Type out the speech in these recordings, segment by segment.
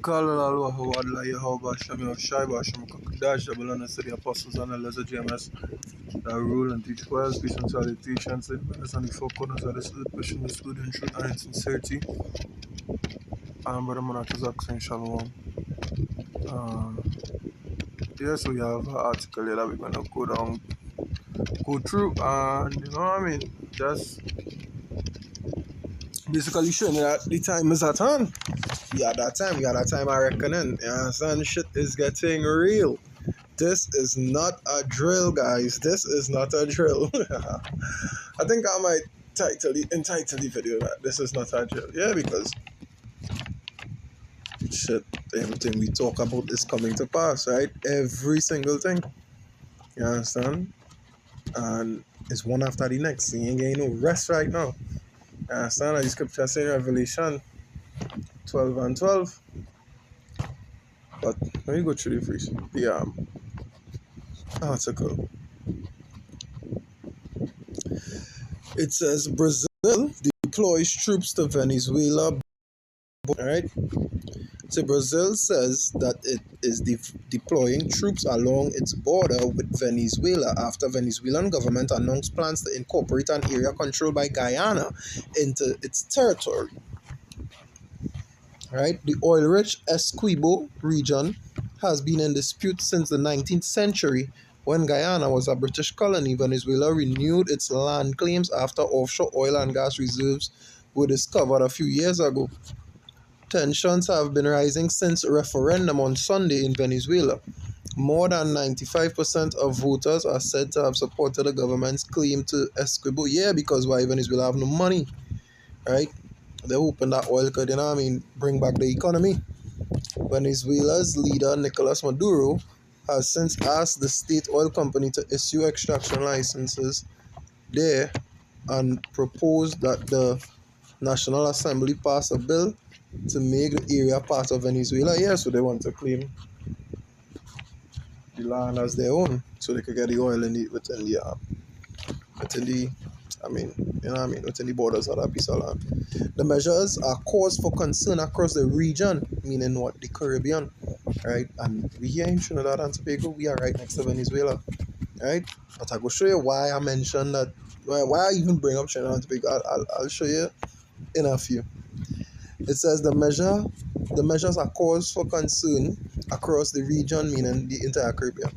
calling Allah who Allah Yehovah Hashem Yoshaiba Hashem Kakadash double honor to the apostles and elders of GMS that rule and teach well, peace and salutations in the on the four corners of this earth, pushing the student truth and its sincerity. Brother Monatazak saying Shalom. Yes, we have an article here that we're gonna go through, and you know what I mean, just basically showing you that the time is at hand. We got that time I reckoning. You understand? Shit is getting real. This is not a drill, guys. This is not a drill. I think I might entitle the video that this is not a drill. Yeah, because shit, everything we talk about is coming to pass, right? Every single thing. You understand? And it's one after the next. You ain't getting no rest right now. You understand? The scripture saying Revelation 12 and 12. But let me go through the article. It says Brazil deploys troops to Venezuela. Alright? So Brazil says that it is deploying troops along its border with Venezuela after Venezuelan government announced plans to incorporate an area controlled by Guyana into its territory. Right? The oil-rich Essequibo region has been in dispute since the 19th century when Guyana was a British colony. Venezuela renewed its land claims after offshore oil and gas reserves were discovered a few years ago. Tensions have been rising since a referendum on Sunday in Venezuela. More than 95% of voters are said to have supported the government's claim to Essequibo. Yeah, because why? Venezuela have no money, right? They're hoping that oil could, bring back the economy. Venezuela's leader, Nicolas Maduro, has since asked the state oil company to issue extraction licenses there and proposed that the National Assembly pass a bill to make the area part of Venezuela. Yeah, so they want to claim the land as their own, so they could get the oil within the borders of that piece of land. The measures are cause for concern across the region, meaning what? The Caribbean, right? And we here in Trinidad and Tobago, we are right next to Venezuela, right? But I will show you why I mentioned that, why I even bring up Trinidad and Tobago. I'll show you in a few. It says the measures are cause for concern across the region, meaning the entire Caribbean.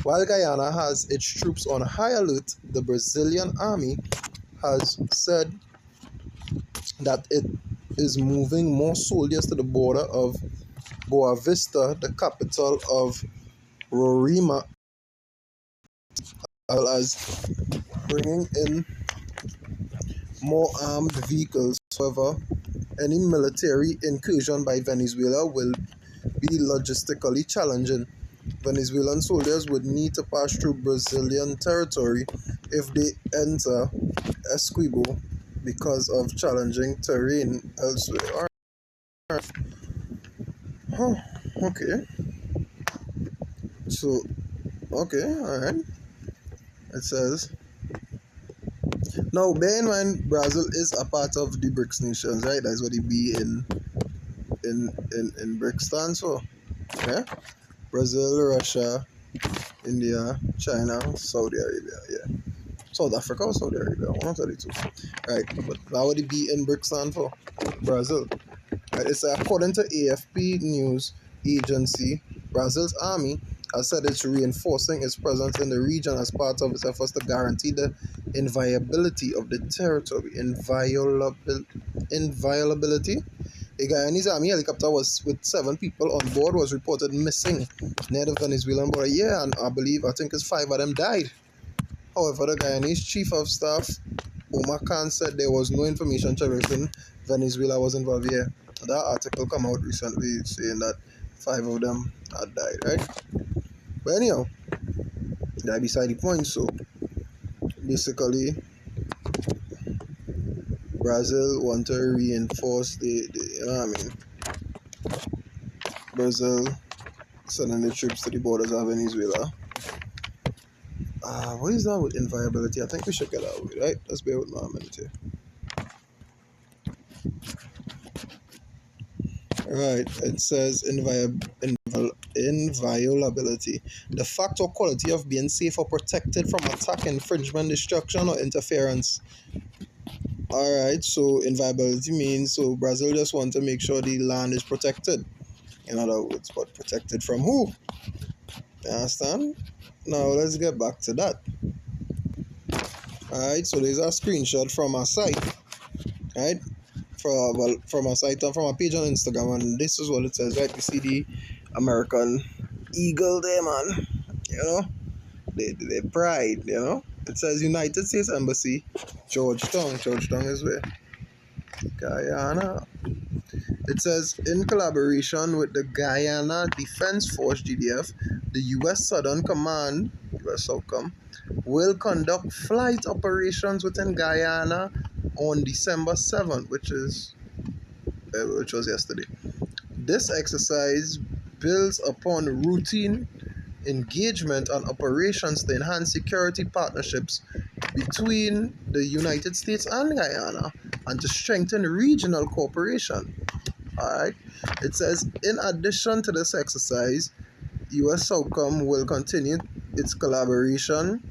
While Guyana has its troops on high alert, the Brazilian army has said that it is moving more soldiers to the border of Boa Vista, the capital of Roraima, as well as bringing in more armed vehicles. However, any military incursion by Venezuela will be logistically challenging. Venezuelan soldiers would need to pass through Brazilian territory if they enter Essequibo because of challenging terrain elsewhere. Alright. Okay. So, alright. It says, now bear in mind Brazil is a part of the BRICS nations, right? That's what it be in BRICS stands for. Okay? Brazil, Russia, India, China, Saudi Arabia, yeah. South Africa or Saudi Arabia, one of the two. Right, but how would it be in BRICS stand for? Brazil. Right, it's according to AFP news agency, Brazil's army has said it's reinforcing its presence in the region as part of its efforts to guarantee the inviolability of the territory. Inviolability? A Guyanese army helicopter with 7 people on board was reported missing near the Venezuelan border. Yeah, and I think it's 5 of them died. However, the Guyanese chief of staff, Omar Khan, said there was no information suggesting Venezuela was involved here. That article came out recently saying that 5 of them had died, right? But anyhow, that beside the point. So basically, Brazil want to reinforce Brazil sending the troops to the borders of Venezuela. What is that with inviolability? I think we should get that way, right? Let's bear with me a minute here. Right. It says inviolability. The fact or quality of being safe or protected from attack, infringement, destruction, or interference. Alright, so inviolability means so Brazil just want to make sure the land is protected. In other words, but protected from who? You understand? Now let's get back to that. Alright, so there's a screenshot from a site, right? From a site and from a page on Instagram, and this is what it says, right? You see the American eagle there, man. You know, they pride. You know, it says United States Embassy, Georgetown. Georgetown is where Guyana. It says in collaboration with the Guyana Defense Force (GDF), the U.S. Southern Command (US.SOCOM) will conduct flight operations within Guyana on December 7th, which was yesterday. This exercise builds upon routine engagement and operations to enhance security partnerships between the United States and Guyana and to strengthen regional cooperation. Alright. It says in addition to this exercise, US.SOCOM will continue its collaboration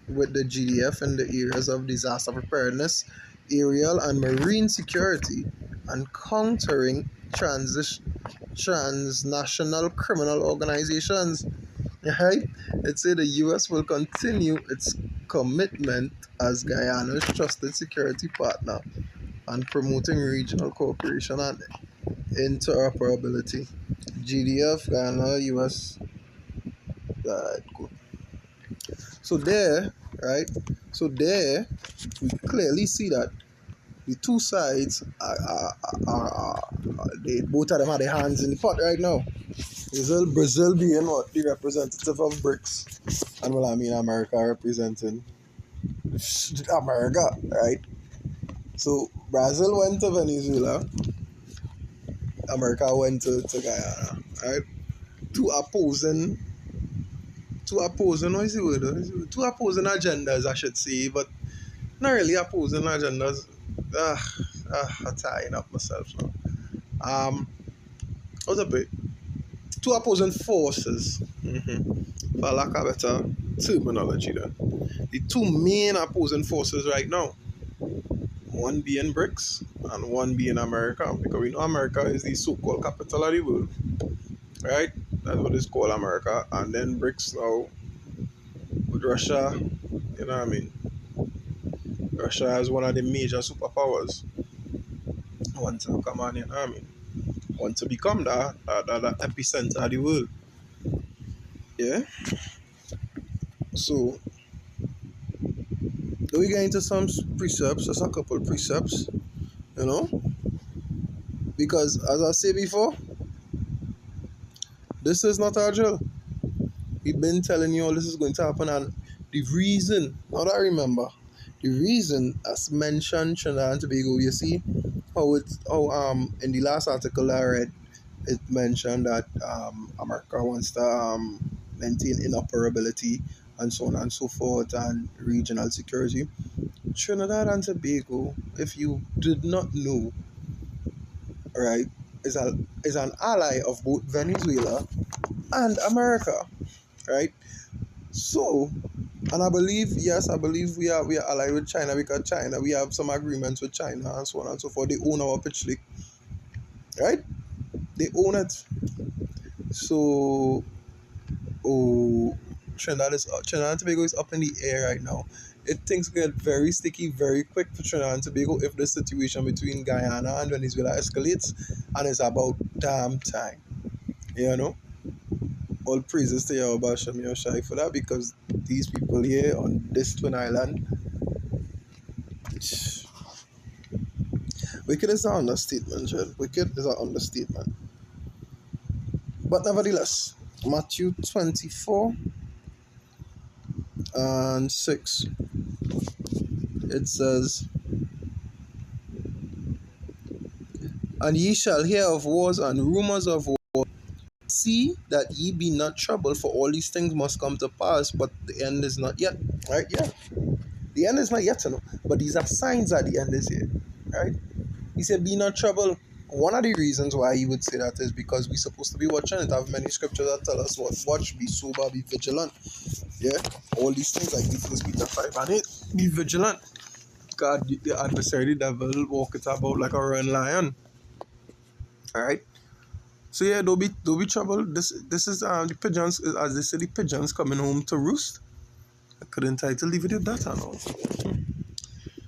with the GDF in the areas of disaster preparedness, aerial and marine security, and countering transnational criminal organizations. Right? It said the US will continue its commitment as Guyana's trusted security partner and promoting regional cooperation and interoperability. GDF, Guyana, US. Cool. So there, right? So there, we clearly see that the two sides they both of them have their hands in the pot right now. Brazil being what the representative of BRICS, and well, I mean America representing America, right? So Brazil went to Venezuela, America went to Guyana, right? Two opposing, what is the word? Two opposing agendas, I should say, but not really opposing agendas. I'm tying up myself now. What's up, it? Two opposing forces, for lack of better terminology, then. The two main opposing forces right now, one being BRICS and one being America, because we know America is the so-called capital of the world, right? That's what it's called, America. And then BRICS now with Russia, you know what I mean? Russia is one of the major superpowers. Want to come on, you know what I mean? Want to become the epicenter of the world. Yeah? So, we get into some precepts, just a couple precepts, you know? Because, as I said before, this is not our drill. We've been telling you all this is going to happen, and the reason, now that I remember, the reason, as mentioned, Trinidad and Tobago, you see how in the last article I read, it mentioned that America wants to maintain inoperability and so on and so forth and regional security. Trinidad and Tobago, if you did not know, right, is an ally of both Venezuela and America, right? So, and I believe, yes, I believe we are allied with China because China, we have some agreements with China and so on and so forth. They own our pitch league, right? They own it. So, oh, Trinidad and Tobago is up in the air right now. Things get very sticky very quick for Trinidad and Tobago if the situation between Guyana and Venezuela escalates, and it's about damn time. You know? All praises to Yahweh Shem Yoshai for that, because these people here on this twin island, wicked is an understatement, Jed. Wicked is an understatement. But nevertheless, Matthew 24 and 6, it says, "And ye shall hear of wars and rumors of wars. See that ye be not troubled, for all these things must come to pass, but the end is not yet." Right? Yeah. The end is not yet, you know. But these are signs that the end is here. Right? He said, be not troubled. One of the reasons why he would say that is because we're supposed to be watching it. I have many scriptures that tell us what watch, be sober, be vigilant. Yeah, all these things like the First Peter 5:8. Be vigilant. God, the adversary, the devil, walketh about like a roaring lion. All right. So yeah, don't be troubled. This is the pigeons, as they say, the pigeons coming home to roost. I couldn't title the video that I know.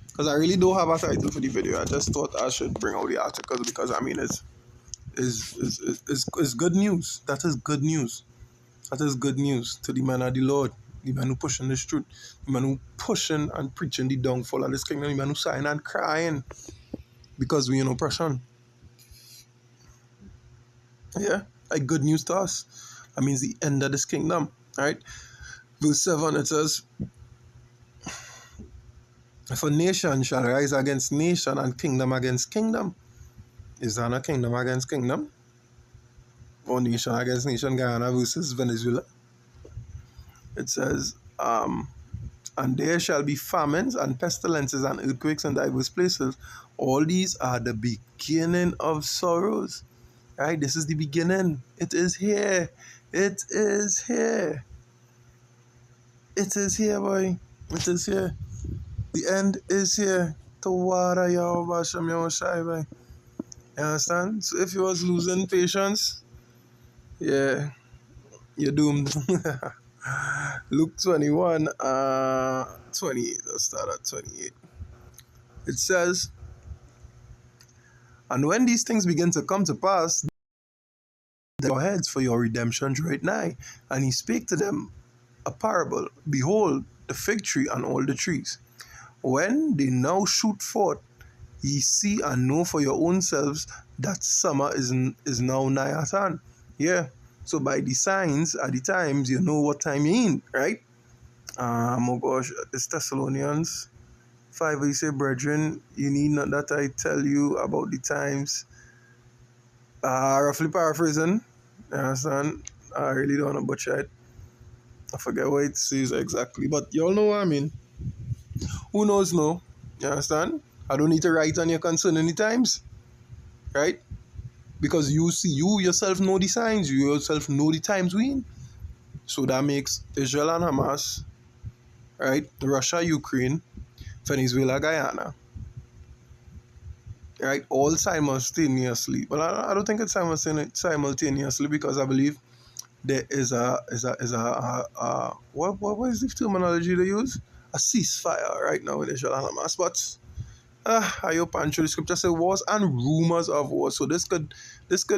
Because I really don't have a title for the video. I just thought I should bring out the articles because I mean it's good news. That is good news. That is good news to the man of the Lord, the man who pushing this truth, the man who pushing and preaching the downfall of this kingdom, the man who sighing and crying because we in oppression. Yeah, like good news to us. That means the end of this kingdom. Right? Verse 7 it says, if a nation shall rise against nation and kingdom against kingdom. Is that a kingdom against kingdom? Or nation against nation, Guyana versus Venezuela? It says, and there shall be famines and pestilences and earthquakes in diverse places. All these are the beginning of sorrows. Right? This is the beginning. It is here. It is here. It is here, boy. It is here. The end is here. Tawara Yahweh Shem Yahweh boy. You understand? So if you was losing patience, yeah, you're doomed. Luke 21, 28. Let's start at 28. It says, and when these things begin to come to pass, your heads for your redemption right nigh. And he spake to them a parable. Behold, the fig tree and all the trees. When they now shoot forth, ye see and know for your own selves that summer is now nigh at hand. Yeah. So by the signs at the times, you know what time you're in, right? Oh gosh, it's Thessalonians 5, where you say, brethren, you need not that I tell you about the times. Roughly paraphrasing, you understand? I really don't want to butcher it. I forget what it says exactly, but you all know what I mean. Who knows, no? You understand? I don't need to write on your concern any times, right? Because you yourself know the signs, you yourself know the times we in. So that makes Israel and Hamas, right? Russia, Ukraine, Venezuela, Guyana, right? All simultaneously. But I don't think it's simultaneously because I believe there is what is the terminology they use? A ceasefire right now in Israel and Hamas. But I hope and the scripture say wars and rumors of wars. So this could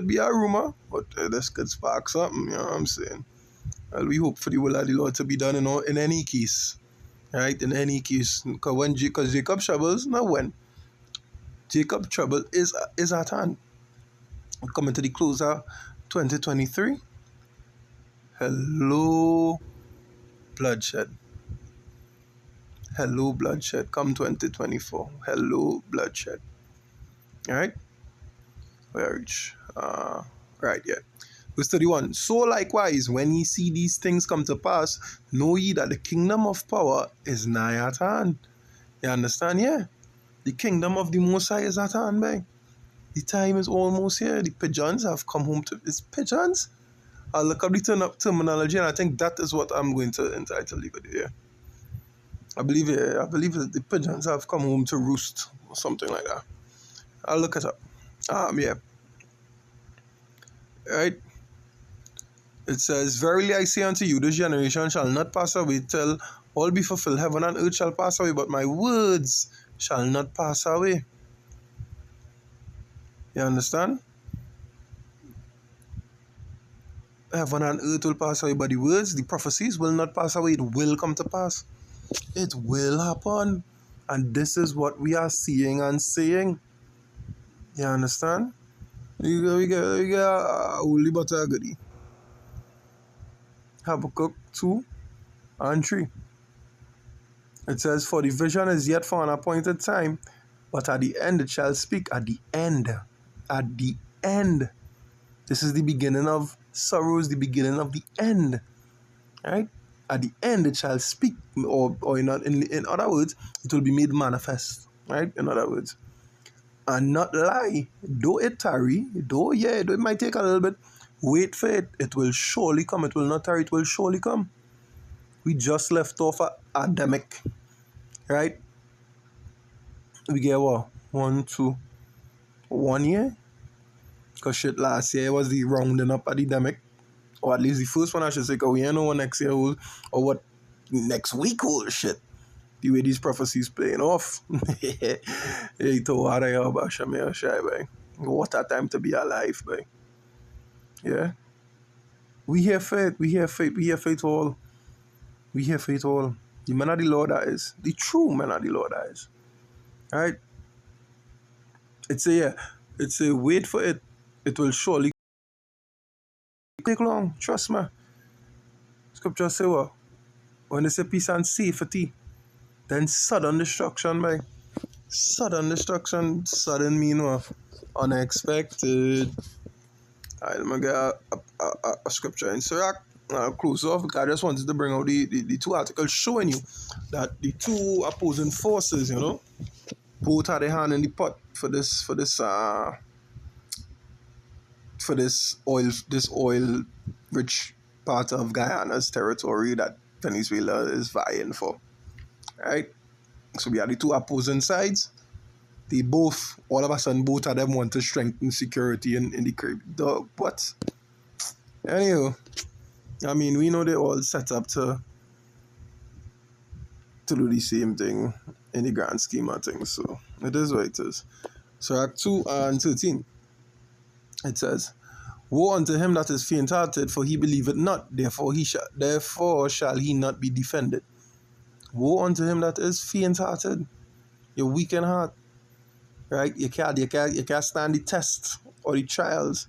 be a rumor, but this could spark something. You know what I'm saying? Well, we hope for the will of the Lord to be done in any case, right? In any case, because Jacob troubles, now when Jacob trouble is at hand. Coming to the closer 2023. Hello, bloodshed. Hello, bloodshed. Come 2024. Hello, bloodshed. All right? Where reach? Right, yeah. Verse 31. So likewise, when ye see these things come to pass, know ye that the kingdom of power is nigh at hand. You understand? Yeah. The kingdom of the Most High is at hand, man. The time is almost here. The pigeons have come home to... It's pigeons? I'll look up the terminology, and I think that is what I'm going to entitle the video. Yeah. I believe that the pigeons have come home to roost, or something like that. I'll look it up. Yeah. Right? It says, verily I say unto you, this generation shall not pass away till all be fulfilled. Heaven and earth shall pass away, but my words shall not pass away. You understand? Heaven and earth will pass away, but the words, the prophecies will not pass away. It will come to pass. It will happen. And this is what we are seeing and saying. You understand? We got only but a goodie. Habakkuk 2 and 3. It says, for the vision is yet for an appointed time, but at the end it shall speak. At the end. At the end. This is the beginning of sorrows, the beginning of the end. Right? At the end it shall speak. Or in other words, it will be made manifest. Right? In other words. and not lie. Though it tarry, though it might take a little bit, wait for it. It will surely come. It will not tarry, it will surely come. We just left off a pandemic, right? We get what? 1 year? Because shit, last year was the rounding up epidemic. Or at least the first one, I should say, because we don't know what next year will, or what next week will, shit. The way these prophecies playing off. Hey, to what I about Shamir Shai, boy. What a time to be alive, boy. Yeah? We hear faith, we hear faith, we hear faith all. We hear faith all. The man of the Lord that is. The true man of the Lord that is. Right? It's a wait for it. It will surely take long. Trust me. Scripture say what? When they say peace and safety, then sudden destruction, boy. Sudden destruction. Sudden mean what? Unexpected. Alright, let me get a scripture in Sirach. I'll close off because I just wanted to bring out the two articles showing you that the two opposing forces, both had a hand in the pot for this oil rich part of Guyana's territory that Venezuela is vying for. Right? So we have the two opposing sides. They both, all of a sudden, both of them want to strengthen security in the Caribbean. But anyway, I mean, we know they're all set up to do the same thing in the grand scheme of things. So it is what it is. So Act 2 and 13, it says, "Woe unto him that is faint-hearted, for he believeth not, therefore shall he not be defended." Woe unto him that is faint-hearted. You're weak in heart. Right? You can't stand the test or the trials.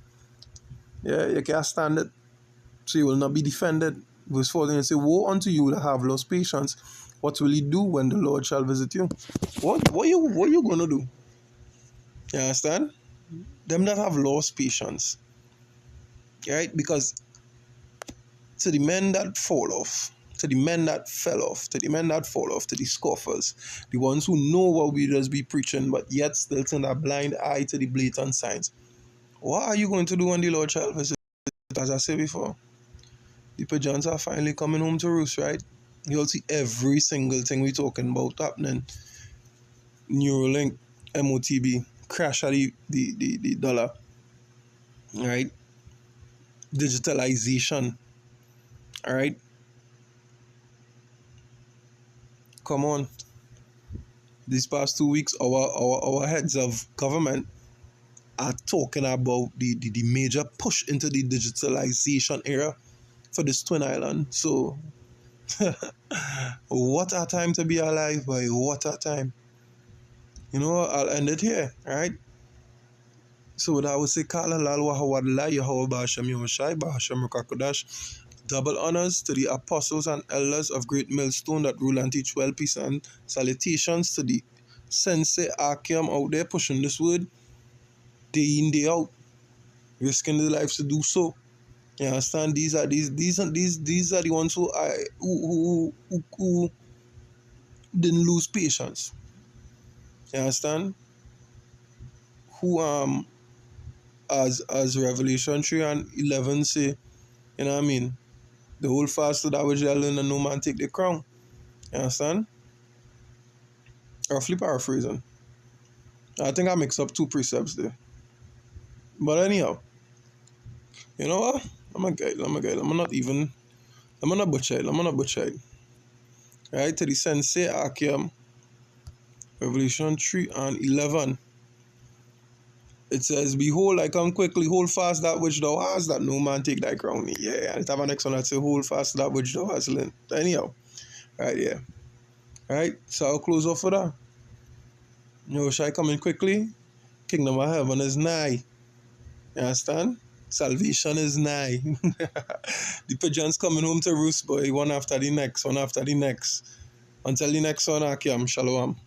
Yeah, you can't stand it. So you will not be defended. Verse 14, it says, "Woe unto you that have lost patience. What will he do when the Lord shall visit you?" What you gonna do? You understand? Them that have lost patience. Right? Because to the men that fall off, to the men that fell off, to the men that fall off, to the scoffers, the ones who know what we just be preaching, but yet still turn a blind eye to the blatant signs. What are you going to do when the Lord shall visit? As I said before, the pigeons are finally coming home to roost, right? You'll see every single thing we're talking about happening. Neuralink, MOTB, crash of the dollar, right? Digitalization, all right? Come on. These past 2 weeks, our heads of government are talking about the major push into the digitalization era for this twin island. So, what a time to be alive, boy. What a time. I'll end it here, right? So what I would say, Kala Lal Wahawadla, Yahweh Basham Yoshai, Basham Rakakodash. Double honors to the apostles and elders of Great Millstone that rule and teach well, peace and salutations to the Sensei Akim out there pushing this word day in, day out, risking their lives to do so. You understand? These are the ones who didn't lose patience. You understand? Who as Revelation 3 and 11 say, you know what I mean? The whole fast to that which they learn and no man take the crown. You understand? Roughly paraphrasing. I think I mixed up two precepts there. But anyhow, you know what? I'm a guide. I'm not butcher it. Right? To the Sensei Akim, Revelation 3 and 11. It says, "Behold, I come quickly, hold fast that which thou hast, that no man take thy crown." Yeah, and it have an next one that says, "Hold fast that which thou hast learned." Anyhow, right, yeah. Right, so I'll close off for that. Shall I come in quickly? Kingdom of heaven is nigh. You understand? Salvation is nigh. The pigeons coming home to roost, boy, one after the next. Until the next one, Akim. Shalom.